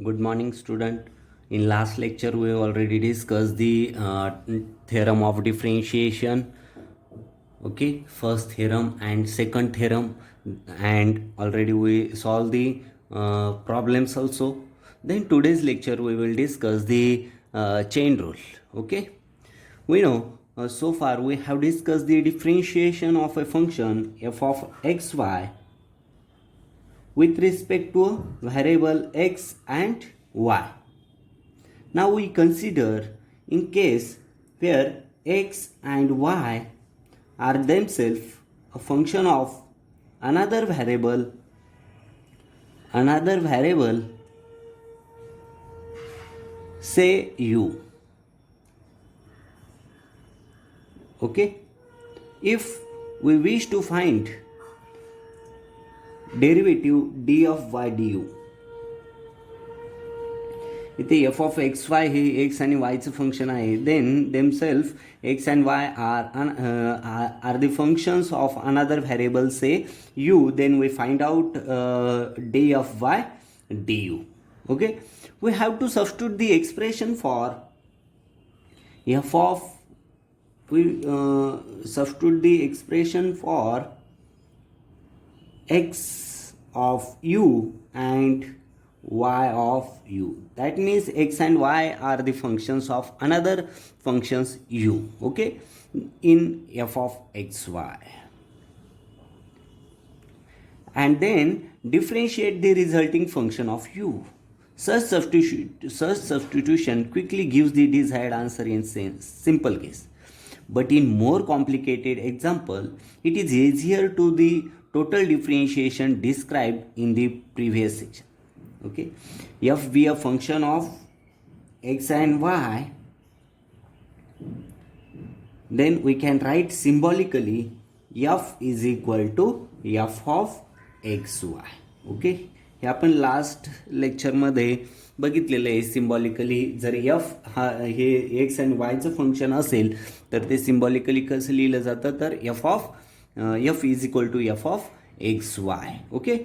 Good morning, student. In last lecture, we already discussed the theorem of differentiation. Okay, first theorem and second theorem, and already we solved the problems also. Then today's lecture, we will discuss the chain rule. Okay, we know so far we have discussed the differentiation of a function f of xy with respect to a variable x and y. Now we consider in case where x and y are themselves a function of another variable say u. Okay, if we wish to find derivative d of y du, इथे F of x Y हे X आणि वायचं function आहे. Then themselves X and Y are the functions of another variable say U. Then we find out D of Y D U. Okay, we have to substitute the expression for f of substitute the expression for x of u and y of u. That means x and y are the functions of another functions u. Okay, in f of xy, and then differentiate the resulting function of u. Such substitution quickly gives the desired answer in simple case, but in more complicated example it is easier to the total differentiation described in the previous section. Okay, f be a function of x and y, then we can write symbolically f is equal to f of xy. Okay, हे आपण last लेक्चरमध्ये बघितलेलं आहे. Symbolically जर F हा हे x and वायचं function असेल तर ते सिम्बॉलिकली कसं लिहिलं जातं, तर F is equal to F of x Y. Okay,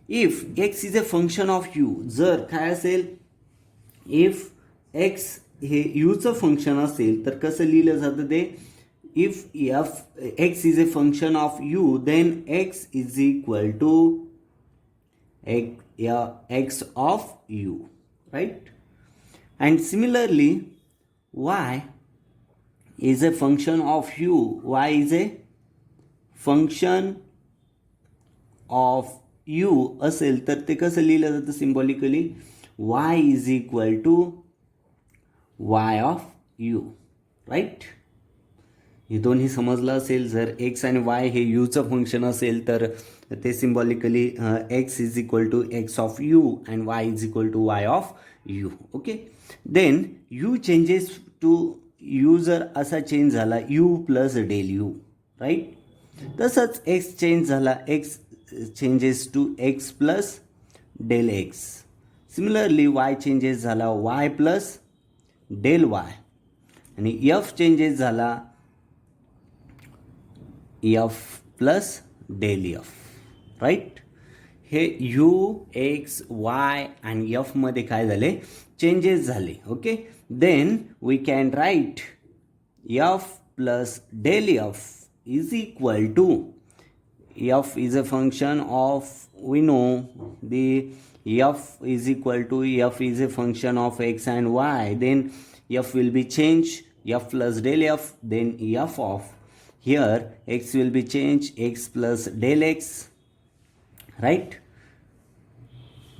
if X is a function of U, जर काय असेल, इफ एक्स हे यूचं फंक्शन असेल तर कसं लिहिलं जातं ते, if F X is a function of U then X is equal to x of u, right? And similarly y is a function of u, y is a function of u असेल तर ते कसं लिहिलं जातं symbolically, y is equal to y of u, right? हे दोन्ही समजलं असेल. जर एक्स आणि वाय हे यूचं फंक्शन असेल तर ते symbolically X is equal to X of U and Y is equal to Y of U. Okay, then U changes to U जर असा चेंज झाला U plus del you, right? तसंच X change झाला, X changes to X plus del X. Similarly Y changes झाला Y plus del Y, आणि F changes झाला F plus del F, right? हे U X Y आणि एफमध्ये काय झाले, चेंजेस झाले. Okay, then we can write F plus del F is equal to, F is a function of, we know the F is equal to, F is a function of X and Y, then F will be change F plus del F, then F of, here x will be changed x plus del x, right?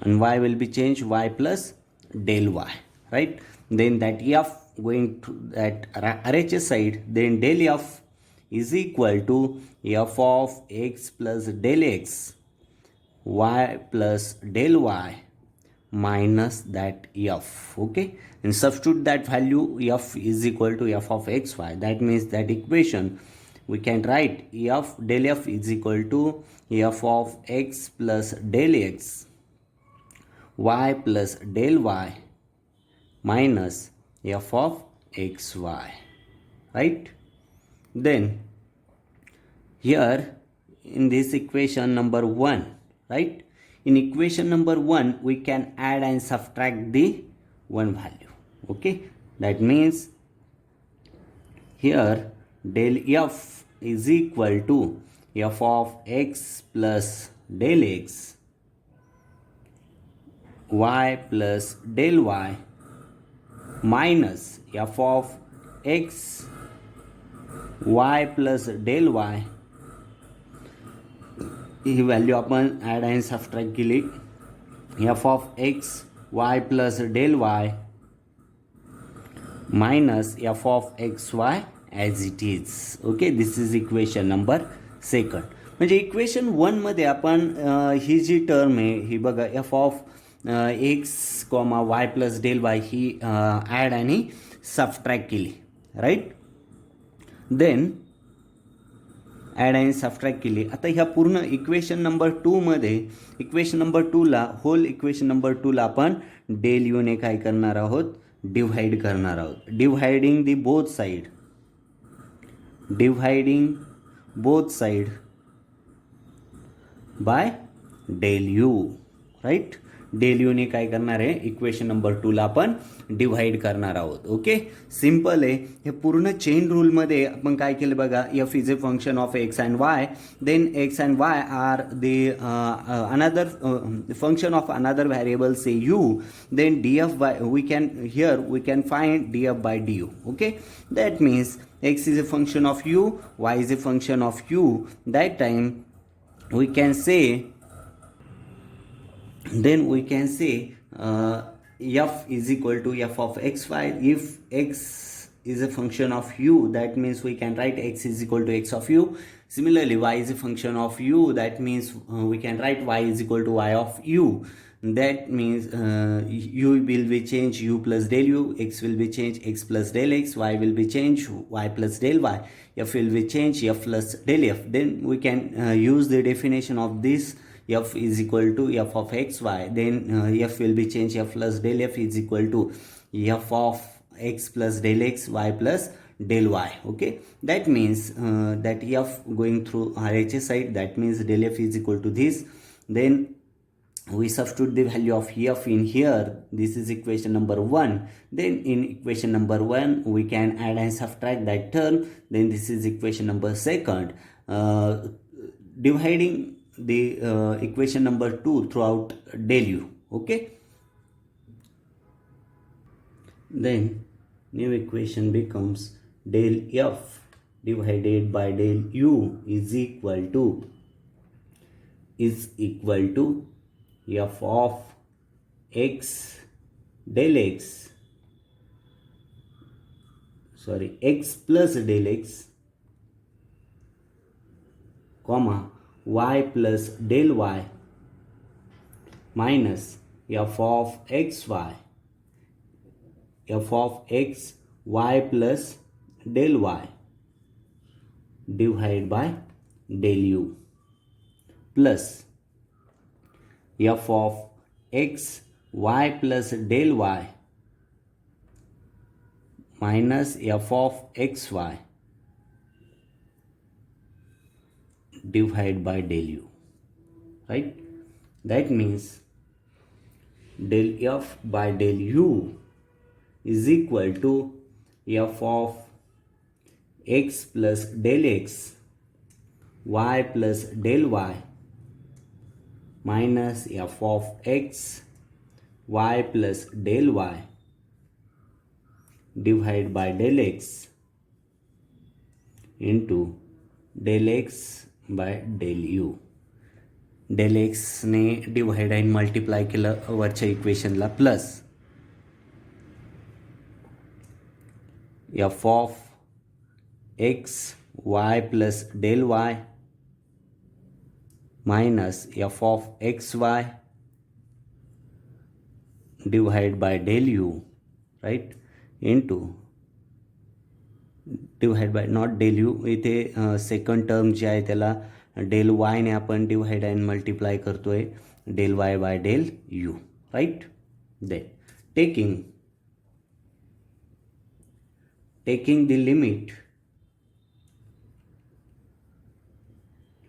And y will be changed y plus del y, right? Then that f going to that RHS side, then del f is equal to f of x plus del x, y plus del y minus that f. Okay, and substitute that value, f is equal to f of xy. That means that equation we can write f del f is equal to f of x plus del x, y plus del y minus f of xy, right? Then here in this equation number 1, right, in equation number 1 we can add and subtract the one value. Okay, that means here del f is equal to f of x plus del x y plus del y minus f of x y plus del y ही value आपण add and subtract केली. F of x Y plus del Y minus F of x Y as it is. Okay, this is equation number second. म्हणजे equation 1मध्ये आपण ही जी term आहे ही बघा F of X comma Y plus del Y ही add आणि सबट्रॅक्ट केली, राईट. देन ॲड आणि सबट्रॅक्ट केली. आता ह्या पूर्ण इक्वेशन नंबर 2मध्ये equation number 2ला hole equation number 2ला आपण डेल यूने काय करणार आहोत, डिव्हाइड करणार आहोत. Dividing the both side, dividing both side by del you, right. Del यूने काय करणार आहे, इक्वेशन नंबर 2ला आपण डिव्हाइड करणार आहोत. ओके, सिम्पल आहे. हे पूर्ण चेन रूलमध्ये आपण काय केलं बघा, F is a function of X and Y, then X and Y are the another function of another variable say U, then D F by we can here we can find D F by D U. Okay, that means X is a function of U, Y is a function of U. That time we can say, then we can say f is equal to f of xy. If x is a function of u, that means we can write x is equal to x of u. Similarly, y is a function of u, that means we can write y is equal to y of u. That means u will be changed u plus del u, x will be changed x plus del x, y will be changed y plus del y, f will be changed f plus del f. Then we can use the definition of this f is equal to f of xy. Then f will be changed f plus del f is equal to f of x plus del x, y plus del y. Okay, that means that f going through RHS side, that means del f is equal to this. Then we substitute the value of f in here. This is equation number 1. Then in equation number 1 we can add and subtract that term. Then this is equation number 2nd. Dividing the equation number 2 throughout del u. Okay, then new equation becomes del f divided by del u is equal to f of x del x, sorry, x plus del x, comma y plus del y minus f of xy, f of x y plus del y divided by del u plus f of x y plus del y minus f of xy divided by del u, right. That means del f by del u is equal to f of x plus del x, y plus del y minus f of x y plus del y divided by del x into del x by del u. del x ने divide आणि multiply केलं वरच्या इक्वेशनला plus f of x y plus del y minus f of xy divided by del u, right, into divide by not del U. इथे second term जी आहे त्याला del वायने आपण डिवाइड अँड मल्टिप्लाय करतोय, del Y by del you, right. Then taking the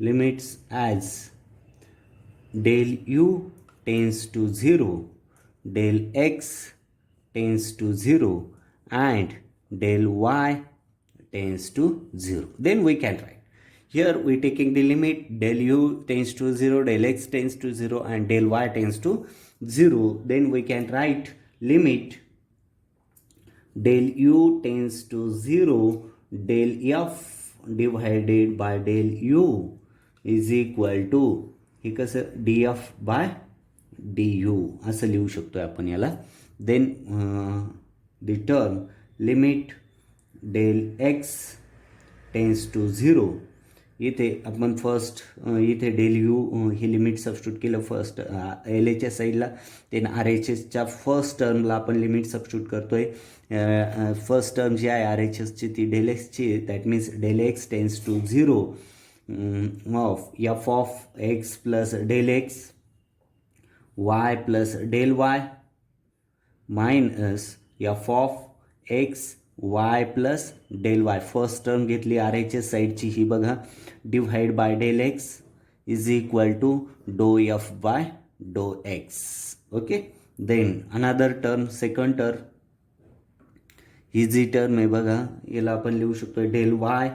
limits as del u tends to 0, del x tends to 0, and del y tends to 0. Then we can write. Here we taking the limit del u tends to 0, del x tends to 0, and del y tends to 0. Then we can write limit del u tends to 0, del f divided by del u is equal to, हे कसं df by du असं लिहू शकतोय आपण याला. Then the term limit del x tends to 0, इथे आपण first इथे डेल यू ही लिमिट सबस्टिट्यूट केलं फर्स्ट एल एच्या साईडला. देन आर एच एसच्या फर्स्ट टर्मला आपण लिमिट सबस्टिट्यूट करतोय. फर्स्ट टर्म जी आहे आर एच एसची ती डेल एक्सची, that means del x tends to 0 of f of x plus del x Y plus del Y minus F of x Y plus del y. First term घेतली R H S साईडची ही बघा, divide by del x is equal to do f by do x. Okay. Then another term second term ही जी term आहे बघा, याला आपण लिहू शकतो del y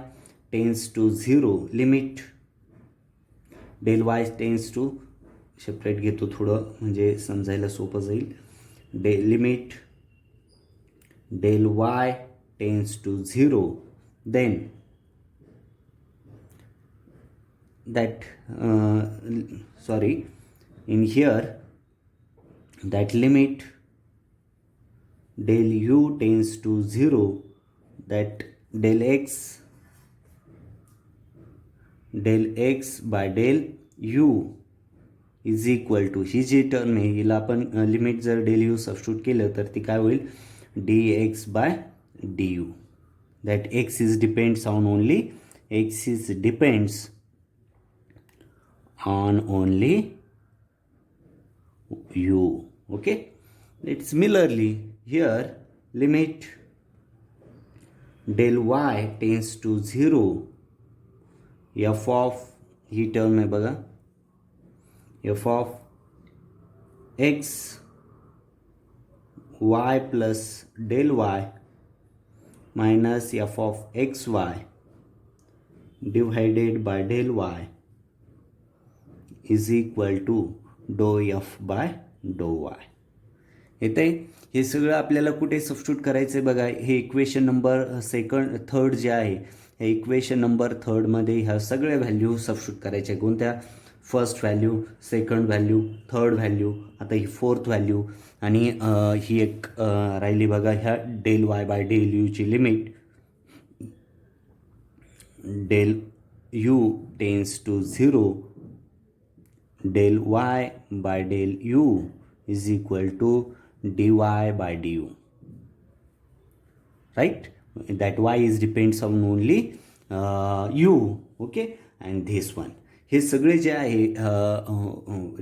tends to 0, limit del y tends to, separate घेतो थोडं म्हणजे समजायला सोपं जाईल. लिमिट del y tends to 0, then that in here that limit del u tends to 0, that del x by del u is equal to, ही जी term आहे हिला आपण लिमिट जर del u सबस्टिट्यूट केलं तर ती काय होईल, dx by du. That x is depends on only u. Okay. It's similarly here limit del y tends to 0, f of he term आहे बघा, f of x y plus del y minus f of xy divided by del y is equal to dou f by dou y. येते हे सगळं आपल्याला कुठे substitute करायचं आहे बघा. हे इक्वेशन नंबर थर्ड जे आहे, हे इक्वेशन नंबर थर्डमध्ये ह्या सगळ्या व्हॅल्यू सबस्टिट्यूट करायच्या. कोणत्या, first value, second value, third value, आता ही फोर्थ व्हॅल्यू, आणि ही एक राहिली बघा ह्या डेल वाय बाय डेल यूची limit del u tends to 0, del Y by del u is equal to dy by du. Right? That y is depends on only u. Okay. And this one. हे सगळे जे आहे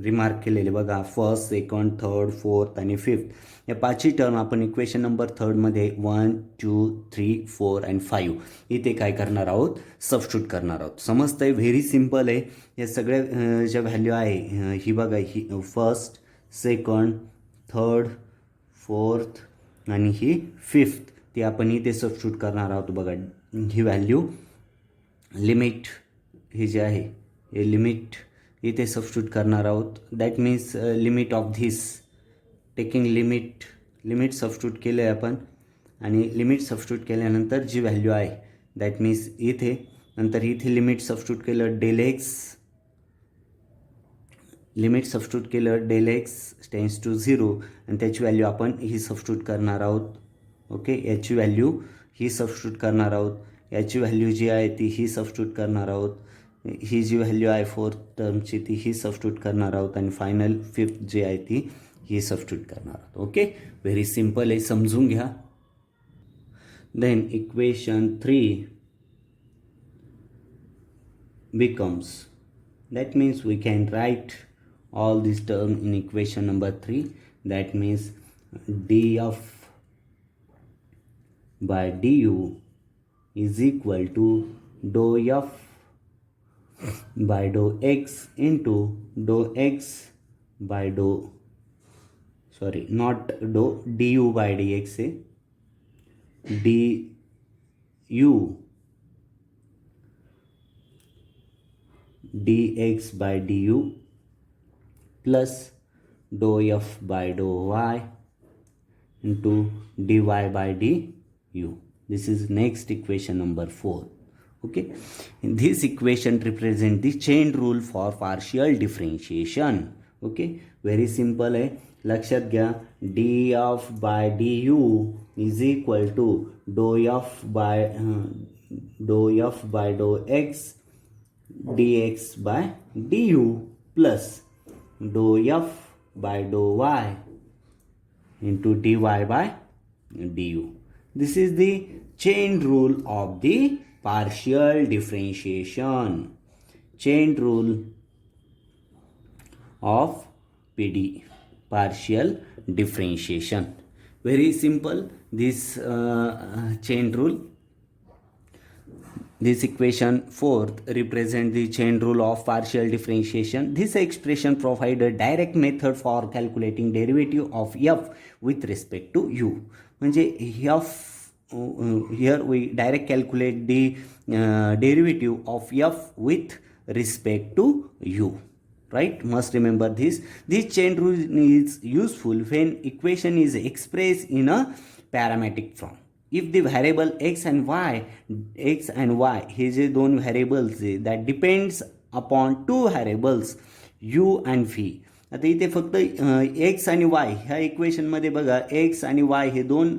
remark केलेले बघा, first, second, third, fourth आणि fifth या पाचही term आपण इक्वेशन नंबर थर्डमध्ये 1, 2, 3, 4 अँड 5 इथे काय करणार आहोत, सबस्टिट्यूट करणार आहोत. समजतंय, व्हेरी सिम्पल आहे. या सगळ्या ज्या व्हॅल्यू आहे ही बघा, ही फर्स्ट, सेकंड, थर्ड, फोर्थ आणि ही फिफ्थ ती आपण इथे सबस्टिट्यूट करणार आहोत बघा. ही व्हॅल्यू लिमिट ही जी आहे हे लिमिट इथे सबस्टिट्यूट करणार आहोत. That means limit of this taking limit substitute केलं आहे आपण, आणि लिमिट सबस्टिट्यूट केल्यानंतर जी व्हॅल्यू आहे दॅट मीन्स इथे नंतर इथे लिमिट सबस्टिट्यूट केलं डेल एक्स टेन्स टू 0 आणि त्याची व्हॅल्यू आपण ही सबस्टिट्यूट करणार आहोत. ओके. याची व्हॅल्यू ही सबस्टिट्यूट करणार आहोत, याची व्हॅल्यू जी आहे ती ही सबस्टिट्यूट करणार आहोत, ही जी व्हॅल्यू आहे फोर्थ टर्मची ती ही सबस्टिट्यूट करणार आहोत, आणि फायनल फिफ्थ जी आहे ती ही सबस्टिट्यूट करणार आहोत. ओके. व्हेरी सिम्पल आहे, समजून घ्या. Then equation 3 becomes, that means we can write all this term in equation number 3. That means df by du is equal to dou f by dou x into dou x by dou, sorry, not dou, du by dx है, du dx by du plus dou f by dou y into dy by du. This is next equation number 4. Okay, this equation represent the chain rule for partial differentiation. Okay, very simple है, लक्षात घ्या, df by du is equal to dou f by dou x dx by du plus dou f by dou y into dy by du. This is the chain rule of the partial differentiation. Chain rule of PD, partial differentiation. Very simple, this chain rule. This equation 4th represent the chain rule of partial differentiation. This expression provides a direct method for calculating derivative of f with respect to u. म्हणजे f here we direct calculate the derivative of f with respect to u. Right? Must remember this. This chain rule is useful when equation is expressed in a parametric form. If the variable x and y हे जे दोन variables आहे that depends upon two variables u and v. आता इथे फक्त x आणि Y ह्या इक्वेशनमध्ये बघा, एक्स आणि वाय हे दोन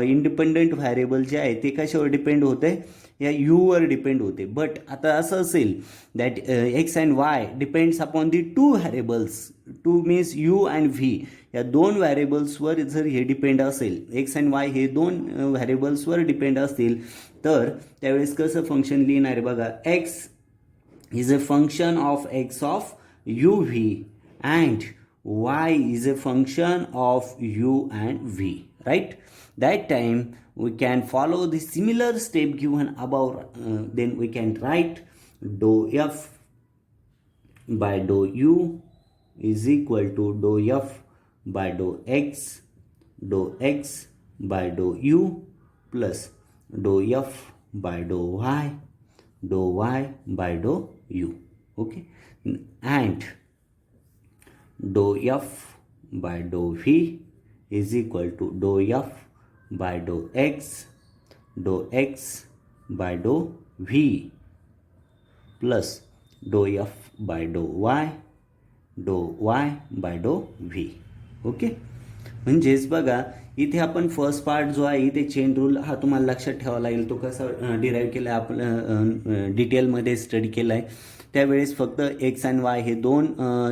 इंडिपेंडंट व्हॅरिएबल जे आहे ते कशावर डिपेंड होते, या यूवर डिपेंड होते. बट आता असं असेल that x and Y depends upon the two variables, two means you and V, या दोन व्हॅरिएबल्सवर जर हे डिपेंड असेल, एक्स अँड वाय हे दोन व्हॅरिएबल्सवर डिपेंड असतील, तर त्यावेळेस कसं फंक्शन लिहिणार आहे बघा, x is a function of x of U V and y is a function of u and v, right? That time we can follow the similar step given above, then we can write dou f by dou u is equal to dou f by dou x by dou u plus dou f by dou y by dou u. Okay, and dou f by dou v is equal to dou f by dou x by dou v plus dou f by dou y by dou v. Okay, म्हणजेच बघा इथे आपण first part जो आहे इथे chain rule हा तुम्हाला लक्षात ठेवावा लागेल. तो कसा डिराईव्ह केला आपण डिटेलमध्ये स्टडी केला आहे. त्यावेळेस फक्त एक्स अँड वाय हे दोन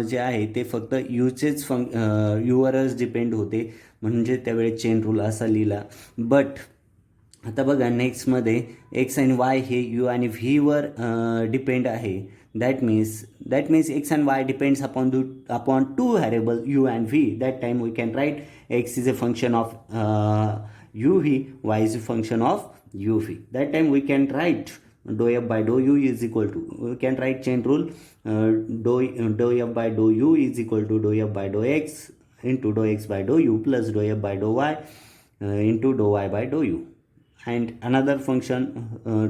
जे आहे ते फक्त यूचेच यूवरच डिपेंड होते, म्हणजे त्यावेळेस चेन रूल असा लिहिला. बट आता बघा नेक्स्टमध्ये एक्स अँड वाय हे यू आणि व्हीवर डिपेंड आहे. That means X and Y depends upon two variable U and V. That time we can write X is a function of U V, Y is a function of U V. That time we can write dou f by dou u is equal to, we can write chain rule, dou f by dou u is equal to dou f by dou x into dou x by dou u plus dou f by dou y into dou y by dou u. And another function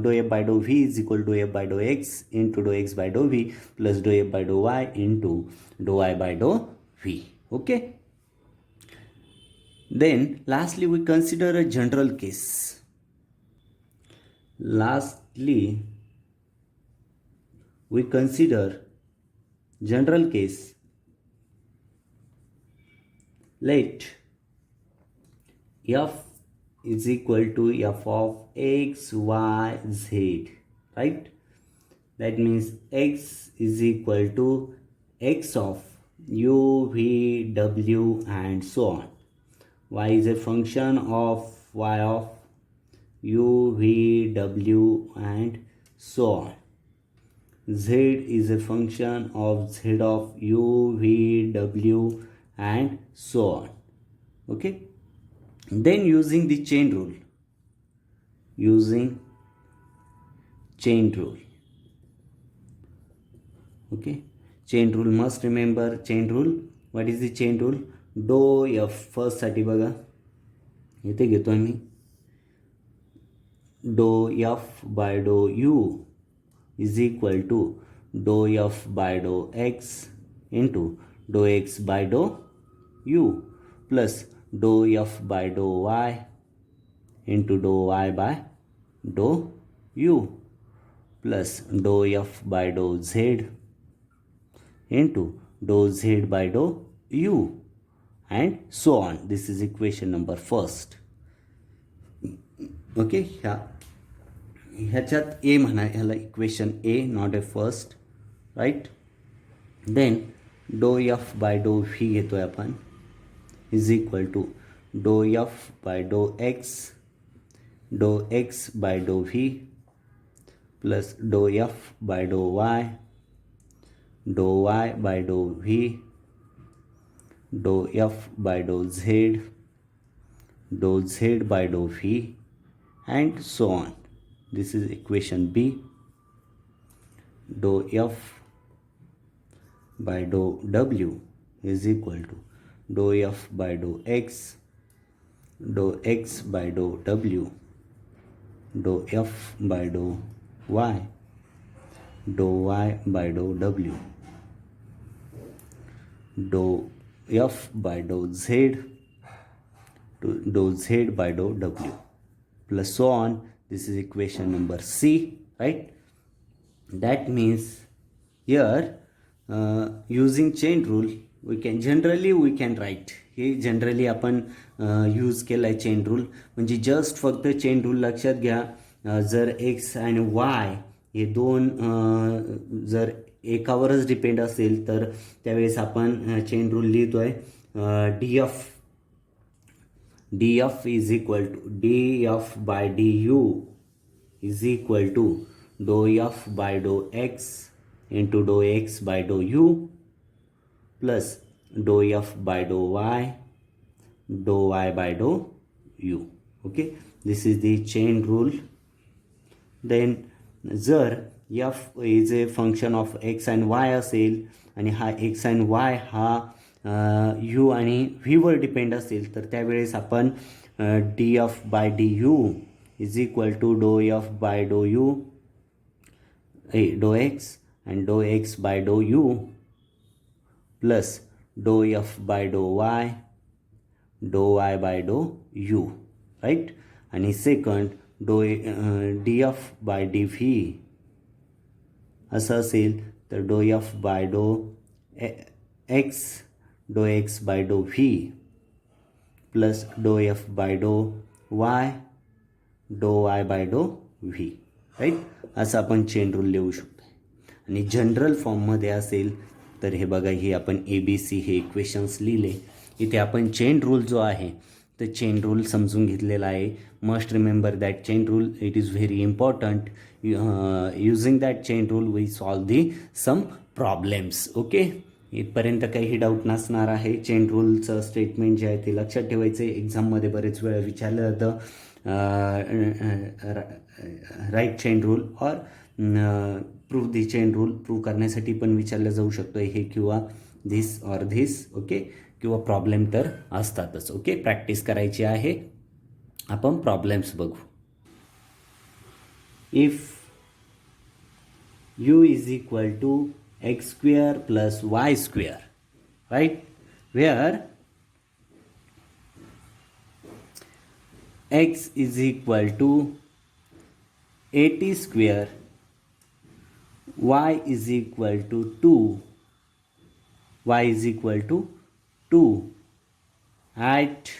dou f by dou v is equal to f by dou x into dou x by dou v plus dou f by dou y into dou y by dou v. Okay, then lastly we consider a general case. Lastly, we consider general case. Let f is equal to f of x, y, z, right? That means x is equal to x of u, v, w and so on. Y is a function of y of u, v, w and so on. Z is a function of z of u, v, w and so on. Okay, then using the chain rule, Okay, chain rule must remember. Chain rule, what is the chain rule? Dou f first साठी बघा इथे घेतो आम्ही dou f by dou u is equal to dou f by dou x into dou x by dou u plus dou f by dou y into dou y by dou u plus dou f by dou z into dou z by dou u and so on. This is equation number first. Okay, ह्याच्यात A म्हणा, ह्याला equation A, not A first, right. Then do f by do v घेतोय आपण is equal to do f by do x by do v plus do f by do y by do v do f by do z by do v and so on. This is equation B. Dou f by dou w is equal to dou f by dou x by dou w, dou f by dou y by dou w, dou f by dou z by dou w plus so on. This is equation number C, right? That means here using chain rule we can write हे generally आपण use केला आहे chain rule. म्हणजे just फक्त chain rule लक्षात घ्या. जर x आणि वाय हे दोन जर एकावरच डिपेंड असेल तर त्यावेळेस आपण चेन रूल लिहितोय df is equal to df by du is equal to dou f by dou x into dou x by dou u plus dou f by dou y by dou u. Okay, this is the chain rule. Then जर f is a function of x and y असेल आणि हा x and y हा u आणि v वर depend असेल तर त्यावेळेस आपण df by du is equal to do f by do u do x and do x by do u plus do f by do y by do u, right. आणि second d F by d v असं असेल तर do f by do x by do v plus do f by do y by do v, right. असं आपण chain rule लिहू शकतो. आणि general फॉर्ममध्ये असेल तर हे बघा, हे आपण ABC हे इक्वेशन्स लिहिले. इथे आपण चेन रूल जो आहे तर चेन रूल समजून घेतलेला आहे. Must remember that chain rule, it is very important. Using that chain rule we solve the some problems. Okay, इथपर्यंत काही डाऊट नसणार आहे. चेन रूलचं स्टेटमेंट जे आहे ते लक्षात ठेवायचं आहे. एक्झाममध्ये बरेच वेळा विचारलं जातं राईट चेन रूल और प्रूव्ह दी चेन रूल. प्रूव्ह करण्यासाठी पण विचारलं जाऊ शकतो हे किंवा धिस और धिस. ओके, किंवा प्रॉब्लेम तर असतातच. ओके, प्रॅक्टिस करायची आहे. आपण प्रॉब्लेम्स बघू. If u is equal to x square plus y square, right, where x is equal to 80 square, y is equal to 2, at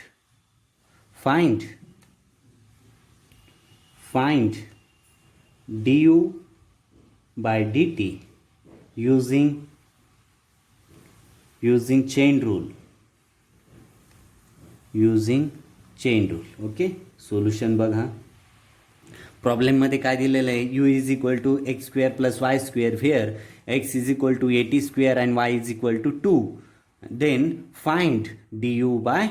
find du by dt using chain rule. Okay, solution बघा. प्रॉब्लेममध्ये काय दिलेलं आहे, u is equal to X square plus Y square where X is equal to 80 square and Y is equal to 2. Then find du by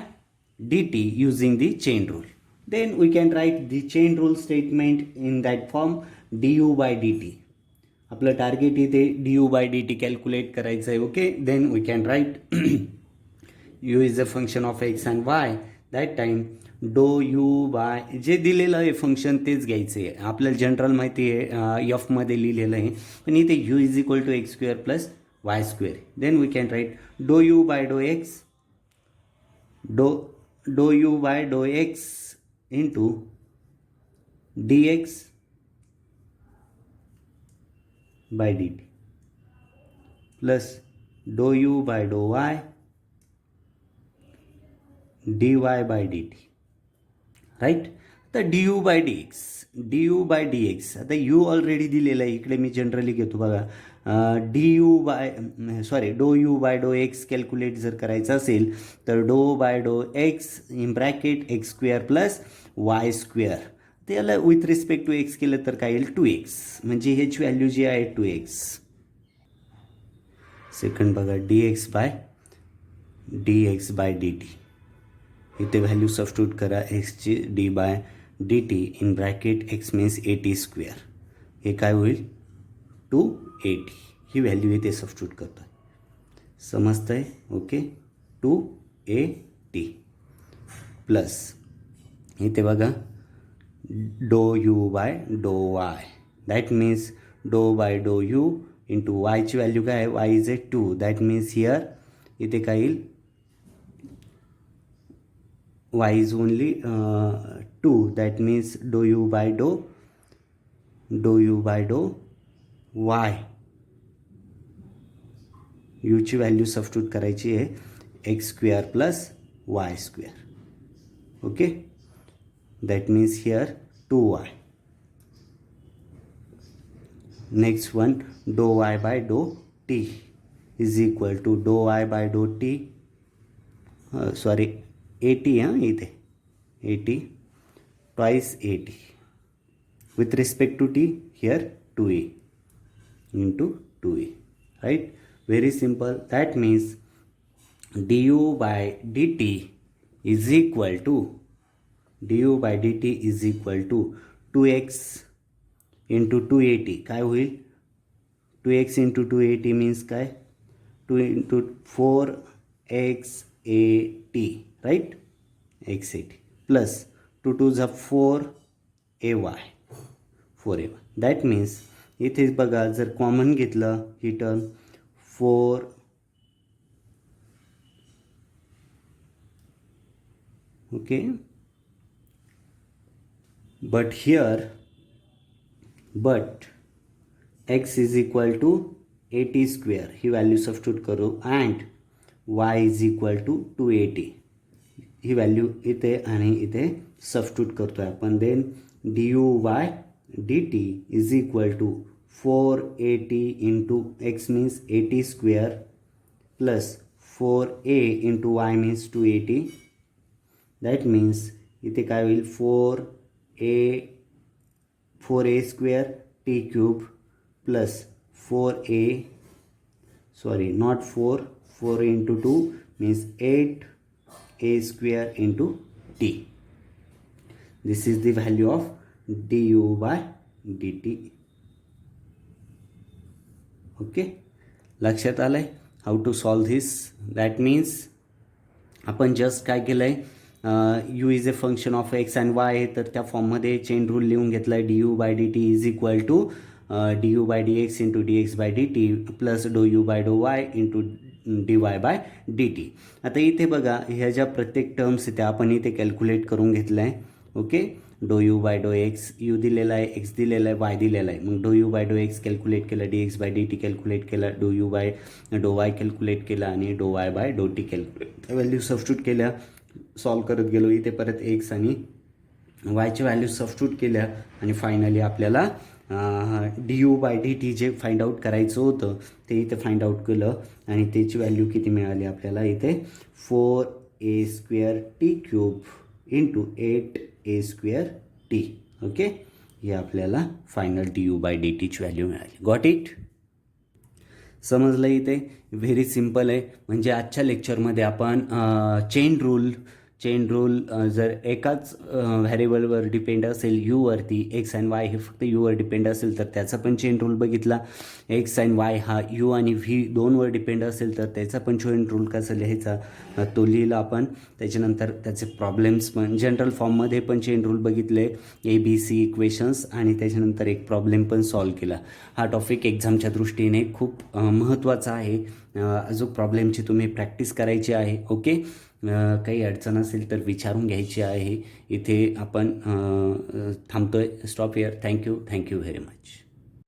dt using the chain rule. Then we can write the chain rule statement in that form, du by dt. आपलं target इथे du/dt calculate करायचं आहे. Okay, then we can write u is a function of x and y. That time do you by जे दिलेलं आहे function तेच घ्यायचं आहे. आपल्याला जनरल माहिती आहे एफमध्ये लिहिलेलं आहे, पण इथे u is equal to X square plus Y square. Then we can write do you by do X, do you by do X into dx by dt plus dou u by dou y dy by dt. Right. आता du by dx आता u already दिलेला आहे. इकडे मी generally घेतो बघा, do you by do X calculate जर करायचं असेल तर do by do X in bracket X square plus Y square. त्याला विथ रिस्पेक्ट टू एक्स केलं तर काय येईल 2x, म्हणजे ह्याची व्हॅल्यू जी आहे 2x. सेकंड बघा dx बाय dt, इथे व्हॅल्यू सबस्टिट्यूट करा एक्सची d by d t in bracket x means a t square. हे काय होईल 280. ही व्हॅल्यू इथे सबस्टिट्यूट करतो आहे. समजतंय? ओके, 280 प्लस इथे बघा do you by do y. That means do by do u into वायची व्हॅल्यू काय आहे, y is a 2. That means here इथे काय येईल y is only 2. that means do u by do y, u ची value substitute करायची आहे X square plus Y square. Okay, that means here 2y. Next one do y by do t is equal to do y by do t, sorry 80 इथे 80 twice 80 with respect to t here 2a into 2a. right, very simple. That means du by dt is equal to 2x into 280. काय होईल 2x into 280 means काय 2 into 4x80. right, x80 plus 2 2s are 4ay. That means इथे बघा जर common घेतलं ही term 4 okay, but x is equal to 80 square ही value substitute करू and y is equal to 280 ही व्हॅल्यू इथे आणि इथे सबस्टिट्यूट करतोय आपण. Then du by dt is equal to 480 into x means 80 square plus 4a into y means 280. That means इथे काय होईल 4a square t cube plus 4a sorry not 4 into 2 means 8a square into t. This is the value of du by dt. okay, लक्षात आलंय how to solve this. That means आपण just काय केलं आहे U is a function of X and Y, तर त्या फॉर्ममध्ये chain rule लिहून घेतला आहे du by dt is equal to du by dx into dx by dt plus do you by do y into dy बाय dt. आता इथे बघा ह्या ज्या प्रत्येक टर्म्स त्या आपण इथे कॅल्क्युलेट करून घेतलं आहे. ओके, डो you by do x you दिलेला आहे, एक्स दिलेला आहे, वाय दिलेला आहे. मग डो you by do X calculate केलं, dx बाय dt कॅल्क्युलेट केला, डो you by do Y calculate केला आणि डो वाय बाय डो टी कॅल्क्युलेट व्हॅल्यू सबस्टिट्यूट केल्या. सॉल्व करत गेलो इथे परत एक्स आणि वायच्या व्हॅल्यू सबस्टिट्यूट केल्या आणि फायनली आपल्याला du बाय डी टी जे फाइंड आउट करायचं होतं ते इथे फाइंड आउट केलं आणि त्याची व्हॅल्यू किती मिळाली आपल्याला इथे 4a square t cube into 8a square T. Okay, हे आपल्याला फायनल du बाय डी टीची व्हॅल्यू मिळाली. Got it? समजलं इथे? व्हेरी सिम्पल आहे. म्हणजे आजच्या लेक्चरमध्ये आपण चेन रूल जर एकाच व्हॅरिएबलवर डिपेंड असेल यूवरती, एक्स अँड वाय हे फक्त यूवर डिपेंड असेल तर त्याचा पण चेन रूल बघितला. एक्स अँड वाय हा यू आणि व्ही दोनवर डिपेंड असेल तर त्याचा पण चेन रूल कसा लिहायचा तो लिहिला आपण. त्याच्यानंतर त्याचे प्रॉब्लेम्स पण जनरल फॉर्ममध्ये पण चेन रूल बघितले, ABC इक्वेशन्स, आणि त्याच्यानंतर एक प्रॉब्लेम पण सॉल्व केला. हा टॉपिक एक्झामच्या दृष्टीने खूप महत्त्वाचा आहे. अजून प्रॉब्लेमची तुम्ही प्रॅक्टिस करायची आहे. ओके, काही अडचण असेल तर विचारून घ्यायची आहे. इथे आपण थांबतोय. Stop here. Thank you very much.